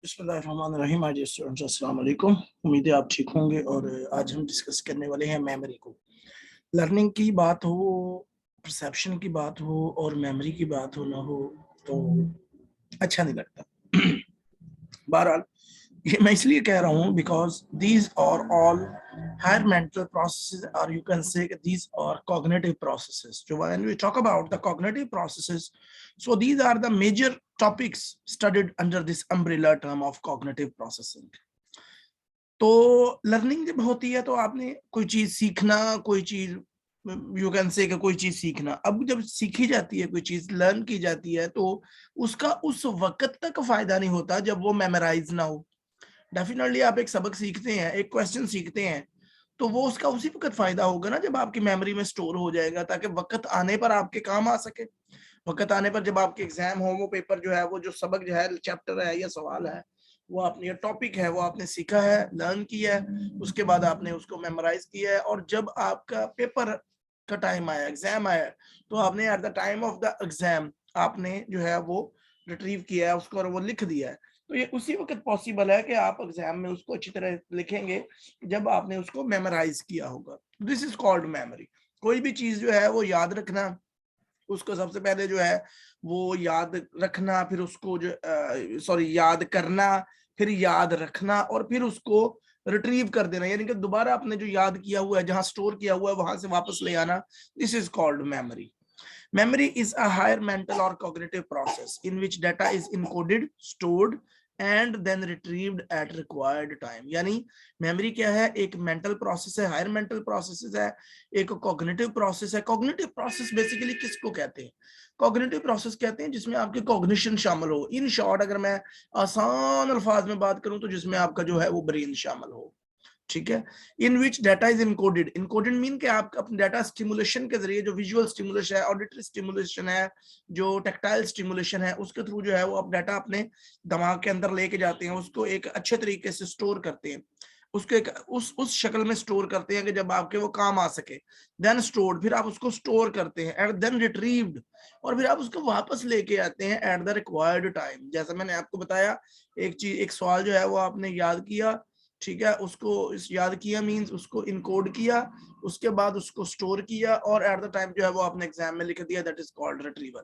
बिस्मिल्लाहिर्रहमानिर्रहीम। आज स्टूडेंट्स अस्सलाम वालेकुम। उम्मीद है आप ठीक होंगे। और आज हम डिस्कस करने वाले हैं मेमोरी को। लर्निंग की बात हो, परसेप्शन की बात हो और मेमोरी की बात हो ना हो तो अच्छा नहीं लगता। बहरहाल ये मैं इसलिए कह रहा हूँ because these are all higher mental processes और you can say these are cognitive processes. जो when we talk about the cognitive processes, so these are the major topics studied under this umbrella term of cognitive processing. तो learning जब होती है तो आपने कोई चीज सीखना, कोई चीज यू कैन से कि कोई चीज सीखना, अब जब सीखी जाती है, कोई चीज लर्न की जाती है तो उसका उस वक्त तक फायदा नहीं होता जब वो मेमोराइज ना हो। डेफिनेटली आप एक सबक सीखते हैं, एक क्वेश्चन सीखते हैं, तो वो उसका उसी वक्त फायदा होगा ना जब आपकी मेमोरी में स्टोर हो जाएगा, ताकि वक्त आने पर आपके काम आ सके। वक्त आने पर जब आपके एग्जाम हो, वो पेपर जो है, वो जो सबक जो है, चैप्टर है या सवाल है, वो आपने ये टॉपिक है, वो आपने सीखा है, लर्न किया है, उसके बाद आपने उसको मेमोराइज किया है, और जब आपका पेपर का टाइम आया, एग्जाम आया, तो आपने at the time of the exam आपने जो है वो रिट्रीव किया है उसको और वो लिख दिया है। तो ये उसी वक्त पॉसिबल है कि आप एग्जाम में उसको अच्छी तरह लिखेंगे जब आपने उसको मेमोराइज किया होगा। This is called memory. कोई भी चीज जो है वो याद रखना, उसको सबसे पहले जो है वो याद रखना, फिर उसको जो याद करना, फिर याद रखना, और फिर उसको रिट्रीव कर देना, यानी कि दोबारा आपने जो याद किया हुआ है, जहां स्टोर किया हुआ है, वहां से वापस ले आना। This is called memory. Memory is a higher mental or cognitive process in which data is encoded, stored and then retrieved at required time. यानी मेमोरी क्या है? एक मेंटल प्रोसेस है, हायर मेंटल प्रोसेस है, एक कॉग्निटिव प्रोसेस है। Cognitive process basically किसको कहते हैं? कॉग्निटिव प्रोसेस कहते हैं जिसमें आपकी कॉग्निशन शामिल हो। इन शॉर्ट अगर मैं आसान अल्फाज में बात करूं तो जिसमें आपका जो है वो ब्रेन शामिल हो। ठीक है। In which data is encoded. Encoded mean कि आप अपने डाटा स्टिमुलेशन के जरिए, जो विजुअल स्टिमुलेशन है, ऑडिटरी स्टिमुलेशन है, जो टेक्टाइल स्टिमुलेशन है, उसके थ्रू जो है वो आप डाटा अपने दिमाग के अंदर लेके जाते हैं, उसको एक अच्छे तरीके से स्टोर करते हैं, उसको एक उस शक्ल में स्टोर करते हैं कि जब आपके वो काम आ सके। देन स्टोर्ड, फिर आप उसको स्टोर करते हैं, एंड देन रिट्रीव्ड, और फिर आप उसको वापस लेके आते हैं एट द रिक्वायर्ड टाइम। जैसा मैंने आपको बताया, एक चीज, एक सवाल जो है वो आपने याद किया, ठीक है, उसको इस याद किया मींस उसको इनकोड किया, उसके बाद उसको स्टोर किया, और एट द टाइम जो है वो आपने एग्जाम में लिख दिया। That is called retrieval.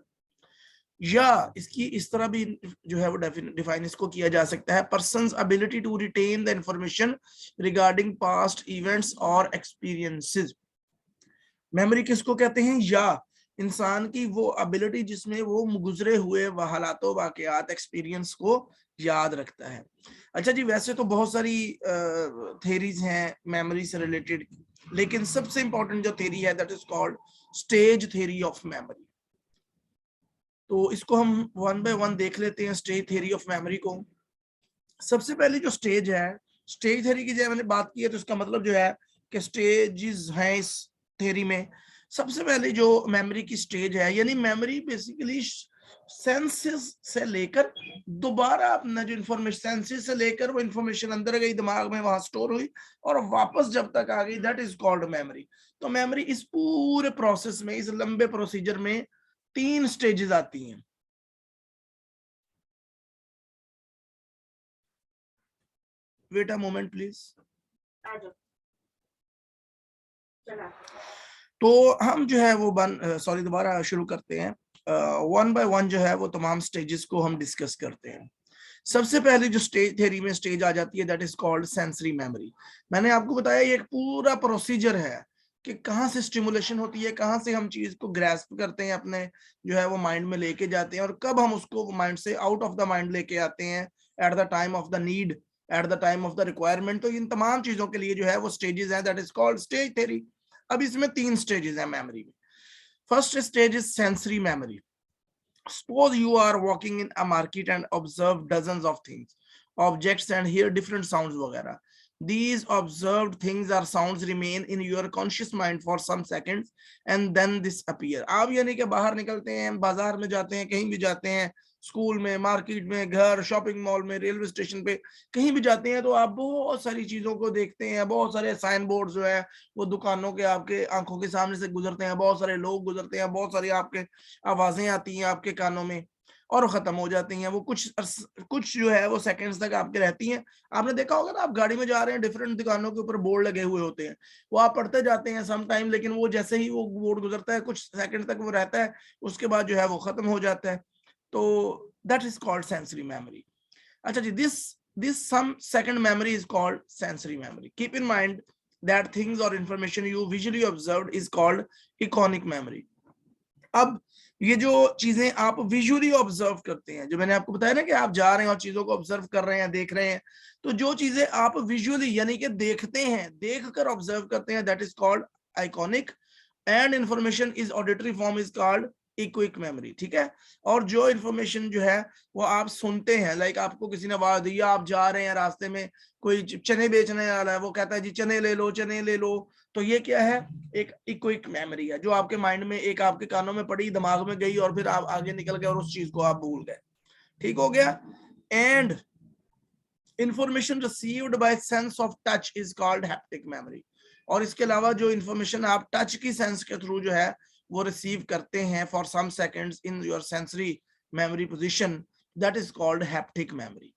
या इसकी इस तरह भी जो है वो डिफाइन इसको किया जा सकता है, person's ability to retain the information regarding past events और एक्सपीरियंसेस। मेमोरी किसको कहते हैं? या इंसान की वो एबिलिटी जिसमें वो गुजरे हुए हालातों, वाकयात, एक्सपीरियंस को याद रखता है। अच्छा जी, वैसे तो बहुत सारी थेरीज हैं मेमोरी से रिलेटेड, लेकिन सबसे इंपॉर्टेंट जो थेरी है that is called stage theory of memory. तो इसको हम वन बाय वन देख लेते हैं, स्टेज थेरी ऑफ मेमोरी को। सबसे पहले जो स्टेज है, स्टेज थेरी की जब मैंने बात की है तो इसका मतलब जो है कि स्टेजेस हैं इस थेरी में। सबसे पहले जो मेमोरी की स्टेज है, यानी मेमोरी बेसिकली सेंसेस से लेकर दोबारा अपना जो इंफॉर्मेशन, सेंसेस से लेकर वो इंफॉर्मेशन अंदर गई दिमाग में, वहां स्टोर हुई और वापस जब तक आ गई, दैट इज कॉल्ड मेमोरी। तो मेमोरी इस पूरे प्रोसेस में, इस लंबे प्रोसीजर में 3 स्टेजेस आती हैं। Wait a moment please. तो हम जो है वो दोबारा शुरू करते हैं। वन बाय वन जो है वो तमाम स्टेजेस को हम डिस्कस करते हैं। सबसे पहले जो स्टेज थ्योरी में स्टेज आ जाती है that is called sensory memory. मैंने आपको बताया ये एक पूरा प्रोसीजर है कि कहाँ से स्टिमुलेशन होती है, कहाँ से हम चीज को ग्रैस्प करते हैं, अपने जो है वो माइंड में लेके जाते हैं, और कब हम उसको माइंड से आउट ऑफ द माइंड लेके आते हैं at the time of the need, at the time of the requirement. तो इन तमाम चीजों के लिए जो है वो स्टेजेस हैं, that is called stage theory. अब इसमें 3 स्टेजेस हैं मेमोरी में। First stage is sensory memory. Suppose you are walking in a market and observe dozens of things, objects and hear different sounds वगैरह. These observed things or sounds remain in your conscious mind for some seconds and then disappear. आप यानी कि बाहर निकलते हैं, बाजार में जाते हैं, कहीं भी जाते हैं, स्कूल में, मार्केट में, घर, शॉपिंग मॉल में, रेलवे स्टेशन पे, कहीं भी जाते हैं तो आप बहुत सारी चीजों को देखते हैं। बहुत सारे साइन बोर्ड जो है वो दुकानों के आपके आंखों के सामने से गुजरते हैं, बहुत सारे लोग गुजरते हैं, बहुत सारी आपके आवाजें आती हैं आपके कानों में, और खत्म हो जाती हैं। वो कुछ जो है वो सेकंड्स तक आपके रहती हैं। आपने देखा होगा ना, आप गाड़ी में जा रहे हैं, डिफरेंट दुकानों के ऊपर बोर्ड लगे हुए होते हैं, वो आप पढ़ते जाते हैं सम टाइम, लेकिन वो जैसे ही वो बोर्ड गुजरता है कुछ सेकंड तक वो रहता है, उसके बाद जो है वो खत्म हो जाता है। तो that is called sensory memory. अच्छा जी, this some second memory is called sensory memory. Keep in mind that things or information you visually observed is called iconic memory. अब ये जो चीजें आप विजुअली ऑब्जर्व करते हैं, जो मैंने आपको बताया ना कि आप जा रहे हैं और चीजों को ऑब्जर्व कर रहे हैं, देख रहे हैं, तो जो चीजें आप विजुअली यानी कि देखते हैं, देखकर ऑब्जर्व करते हैं, that is called iconic. And information is auditory form is called echoic memory. ठीक है। और जो इंफॉर्मेशन जो है वो आप सुनते हैं, लाइक आपको किसी ने आवाज दी, आप जा रहे हैं, रास्ते में कोई चने बेचने वाला है, वो कहता है जी चने ले लो, चने ले लो, तो ये क्या है, एक इक्विक मेमोरी है, जो आपके माइंड में, एक आपके कानों में पड़ी, दिमाग में गई, और फिर आप आगे निकल गए और उस चीज को आप भूल गए। ठीक हो गया। And information received by sense of touch is called haptic memory. और इसके अलावा जो इंफॉर्मेशन आप टच की सेंस के थ्रू जो है वो रिसीव करते हैं for some seconds in your sensory memory position, that is called haptic memory.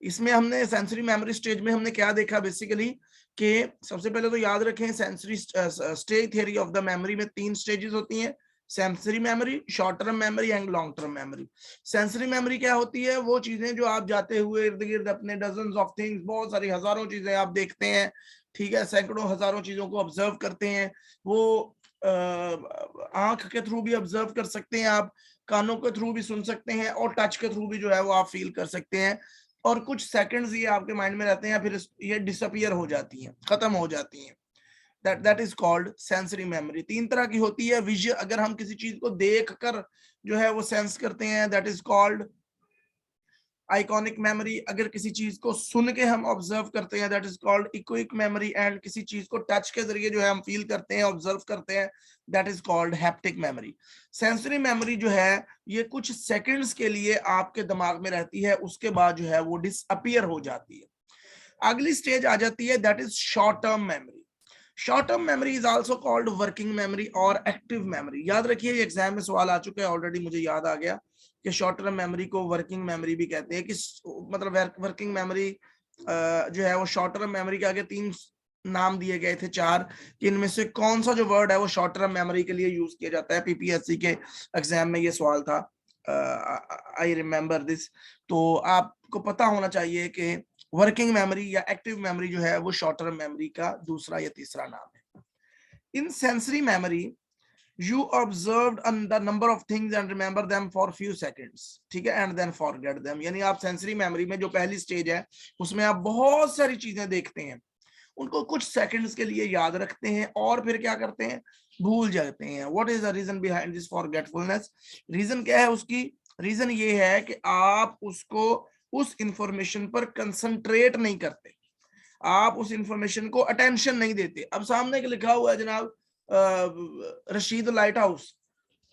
इसमें हमने सेंसरी मेमोरी स्टेज में हमने क्या देखा बेसिकली, कि सबसे पहले तो याद रखें sensory stage theory of the memory में 3 स्टेजेस होती हैं, sensory memory, short term memory and long term memory. Sensory memory क्या होती है, वो चीजें जो आप जाते हुए इर्द गिर्द अपने डजन्स ऑफ थिंग्स, बहुत सारी हजारों चीजें आप देखते हैं, ठीक है, सैकड़ों हजारों चीजों को ऑब्जर्व करते हैं। वो आंख के थ्रू भी ऑब्जर्व कर सकते हैं आप, कानों के थ्रू भी सुन सकते हैं, और टच के थ्रू भी जो है वो आप फील कर सकते हैं। और कुछ सेकंड्स ये आपके माइंड में रहते हैं, फिर ये डिसअपियर हो जाती हैं, खत्म हो जाती हैं। That is called sensory memory. 3 तरह की होती है। विजुअल, अगर हम किसी चीज को देख कर जो है वो सेंस करते हैं, that is called iconic memory. अगर किसी चीज को सुन के हम ऑब्जर्व करते हैं, that is called echoic memory. And किसी चीज को टच के जरिए जो है हम फील करते हैं, ऑब्जर्व करते हैं, that is called haptic memory. Sensory memory जो है ये कुछ सेकंड्स के लिए आपके दिमाग में रहती है, उसके बाद जो है वो डिसअपियर हो जाती है। अगली स्टेज आ जाती है, that is short term memory. Short term memory is also called working memory और एक्टिव मेमोरी। याद रखिए, एग्जाम में सवाल आ चुका है ऑलरेडी, मुझे याद आ गया कि शॉर्ट टर्म मेमोरी को वर्किंग मेमोरी भी कहते हैं। कि मतलब वर्किंग मेमोरी जो है वो शॉर्ट टर्म मेमोरी के आगे 3 नाम दिए गए थे, 4, कि इनमें से कौन सा जो वर्ड है वो शॉर्ट टर्म मेमोरी के लिए यूज किया जाता है। पीपीएससी के एग्जाम में ये सवाल था, आई रिमेम्बर दिस। तो आपको पता होना चाहिए कि वर्किंग मेमोरी या एक्टिव मेमोरी जो है वो शॉर्ट टर्म मेमोरी का दूसरा या तीसरा नाम है। In sensory memory you observed the number of things and remember them for few seconds, ठीक है, and then forget them। यानी आप सेंसरी मेमोरी में जो पहली स्टेज है उसमें आप बहुत सारी चीजें देखते हैं, उनको कुछ सेकंड्स के लिए याद रखते हैं, और फिर क्या करते हैं, भूल जाते हैं। What is the reason behind this forgetfulness? Reason क्या है उसकी? रीजन ये है कि आप उसको, उस इंफॉर्मेशन पर कंसंट्रेट नहीं करते, आप उस इंफॉर्मेशन को अटेंशन नहीं देते। अब सामने लिखा हुआ है जनाब रशीद लाइट हाउस,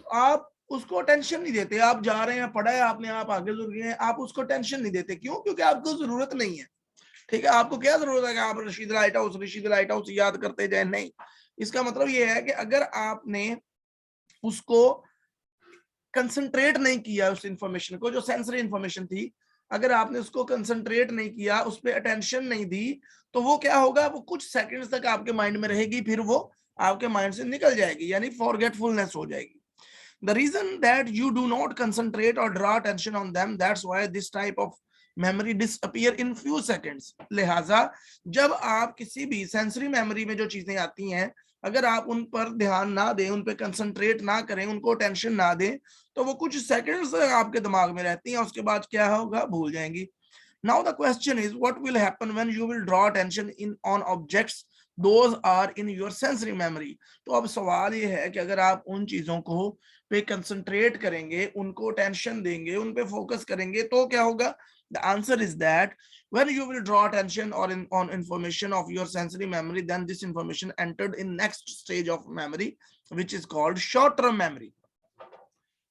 आप उसको टेंशन नहीं देते, आप जा रहे हैं, पढ़ा है आपने, आप आगे जुड़ गए हैं, आप उसको टेंशन नहीं देते। क्यों? क्योंकि आपको जरूरत नहीं है। ठीक है, आपको क्या जरूरत है कि आप रशीद लाइट हाउस याद करते जाए? नहीं। इसका मतलब ये है कि अगर आपने उसको कंसंट्रेट नहीं किया, उस इंफॉर्मेशन को, जो सेंसरी इंफॉर्मेशन थी, अगर आपने उसको कंसंट्रेट नहीं किया, उस पर अटेंशन नहीं दी, तो वो क्या होगा, वो कुछ सेकंड्स तक आपके माइंड में रहेगी, फिर वो आपके माइंड से निकल जाएगी, यानी फॉरगेटफुलनेस हो जाएगी। The reason that you do not concentrate or draw attention on them, that's why this type of memory disappear in few seconds। लिहाजा जब आप किसी भी सेंसरी मेमोरी में जो चीजें आती हैं, अगर आप उन पर ध्यान ना दें, उन पर कंसंट्रेट ना करें, उनको टेंशन ना दें, तो वो कुछ सेकंड्स आपके दिमाग में रहती हैं, उसके बाद क्या होगा, भूल जाएंगी। Now the question is, what will happen when you will draw attention on objects those are in your sensory memory? तो अब सवाल ये है कि अगर आप उन चीजों को पे कंसंट्रेट करेंगे, उनको टेंशन देंगे, उन पे फोकस करेंगे, तो क्या होगा? The answer is that when you will draw attention on information of your sensory memory, then this information entered in next stage of memory, which is called short term memory।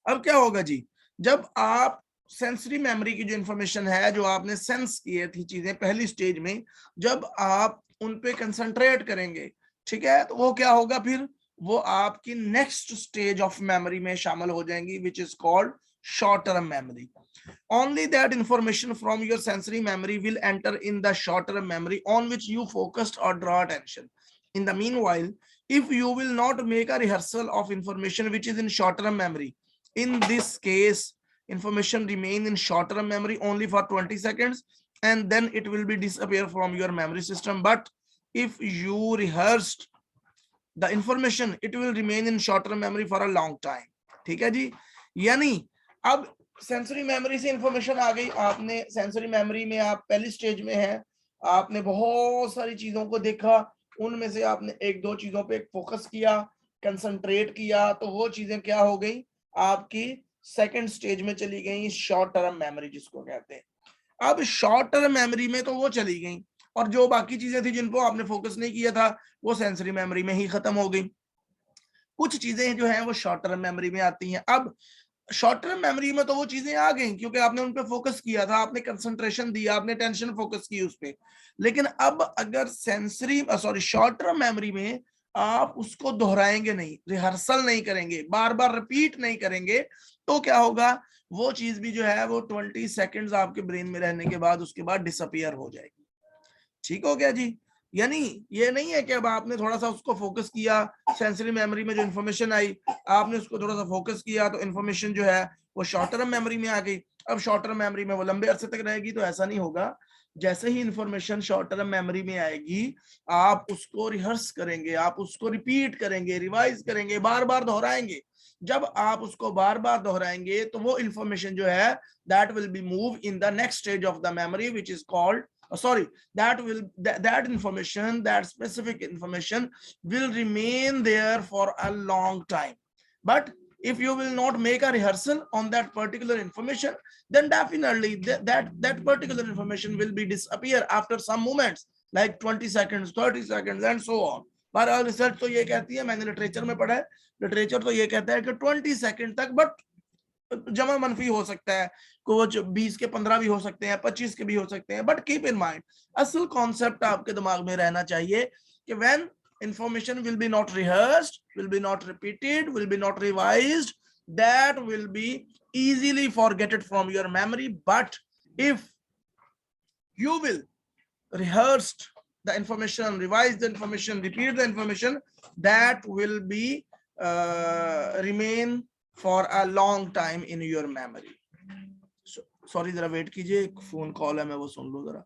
अब क्या होगा जी, जब आप sensory memory की जो information है, जो आपने सेंस किए थी चीजें पहली स्टेज में, जब आप उन पे कंसंट्रेट करेंगे, ठीक है, तो वो क्या होगा, फिर वो आपकी नेक्स्ट स्टेज ऑफ मेमोरी में शामिल हो जाएंगी, which is called short term memory. Only that information from your sensory memory will enter in the short term memory on which you focused or draw attention. In the meanwhile, if you will not make a rehearsal of information which is in short term memory, in this case information remain in short term memory only for 20 seconds and then it will be disappear from your memory system. But if you rehearsed the information, it will remain in short term memory for a long time. ठीक है जी, यानी अब sensory memory से information आ गई, आपने sensory memory में आप पहली स्टेज में है, आपने बहुत सारी चीजों को देखा, उनमें से आपने एक दो चीजों पे फोकस किया, कंसंट्रेट किया, तो वो चीजें क्या हो गई आपकी सेकंड स्टेज में चली गई, शॉर्ट टर्म मेमोरी जिसको कहते हैं। अब शॉर्ट टर्म मेमोरी में तो वो चली गई और जो बाकी चीजें थी जिनको आपने फोकस नहीं किया था वो सेंसरी मेमोरी में ही खत्म हो गई। कुछ चीजें जो हैं वो शॉर्ट टर्म मेमोरी में आती हैं। अब शॉर्ट टर्म मेमोरी में तो वो चीजें आ गई क्योंकि आपने उन पे फोकस किया था, आपने कंसंट्रेशन दिया, आपने टेंशन फोकस की उस पे। लेकिन अब अगर शॉर्ट टर्म मेमोरी में आप उसको दोहराएंगे नहीं, रिहर्सल नहीं करेंगे, बार बार रिपीट नहीं करेंगे, तो क्या होगा, वो चीज भी जो है वो 20 सेकंड्स आपके ब्रेन में रहने के बाद उसके बाद डिसअपियर हो जाएगी। ठीक हो गया जी। यानी ये नहीं है कि अब आपने थोड़ा सा उसको फोकस किया, सेंसरी मेमोरी में जो इन्फॉर्मेशन आई आपने उसको थोड़ा सा फोकस किया तो इन्फॉर्मेशन जो है वो शॉर्ट टर्म मेमोरी में आ गई, अब शॉर्ट टर्म मेमोरी में वो लंबे अरसे तक रहेगी। तो ऐसा नहीं होगा। जैसे ही इंफॉर्मेशन शॉर्ट टर्म मेमोरी में आएगी आप उसको रिहर्स करेंगे, आप उसको रिपीट करेंगे, रिवाइज करेंगे, बार बार दोहराएंगे। जब आप उसको बार बार दोहराएंगे तो वो इंफॉर्मेशन जो है that will be move in the next stage of the memory which is called that information, that specific information will remain there for a long time. But if you will not make a rehearsal on that particular information, then definitely that particular information will be disappear after some moments, like 20 seconds, 30 seconds and so on. पर research तो ये कहती है, मैंने literature में पढ़ा है, literature तो ये कहता है कि 20 सेकंड तक, बट जमा मनफी हो सकता है, कुछ 20 के 15 भी हो सकते हैं, 25 के भी हो सकते हैं। बट कीप इन माइंड, असल कॉन्सेप्ट आपके दिमाग में रहना चाहिए कि when information will be not rehearsed, will be not repeated, will be not revised, that will be easily forgotten from your memory. But if you will rehearse the information, revise the information, repeat the information, that will be remain for a long time in your memory. Sorry जरा wait कीजिए, एक phone call है, मैं वो सुन लूं जरा।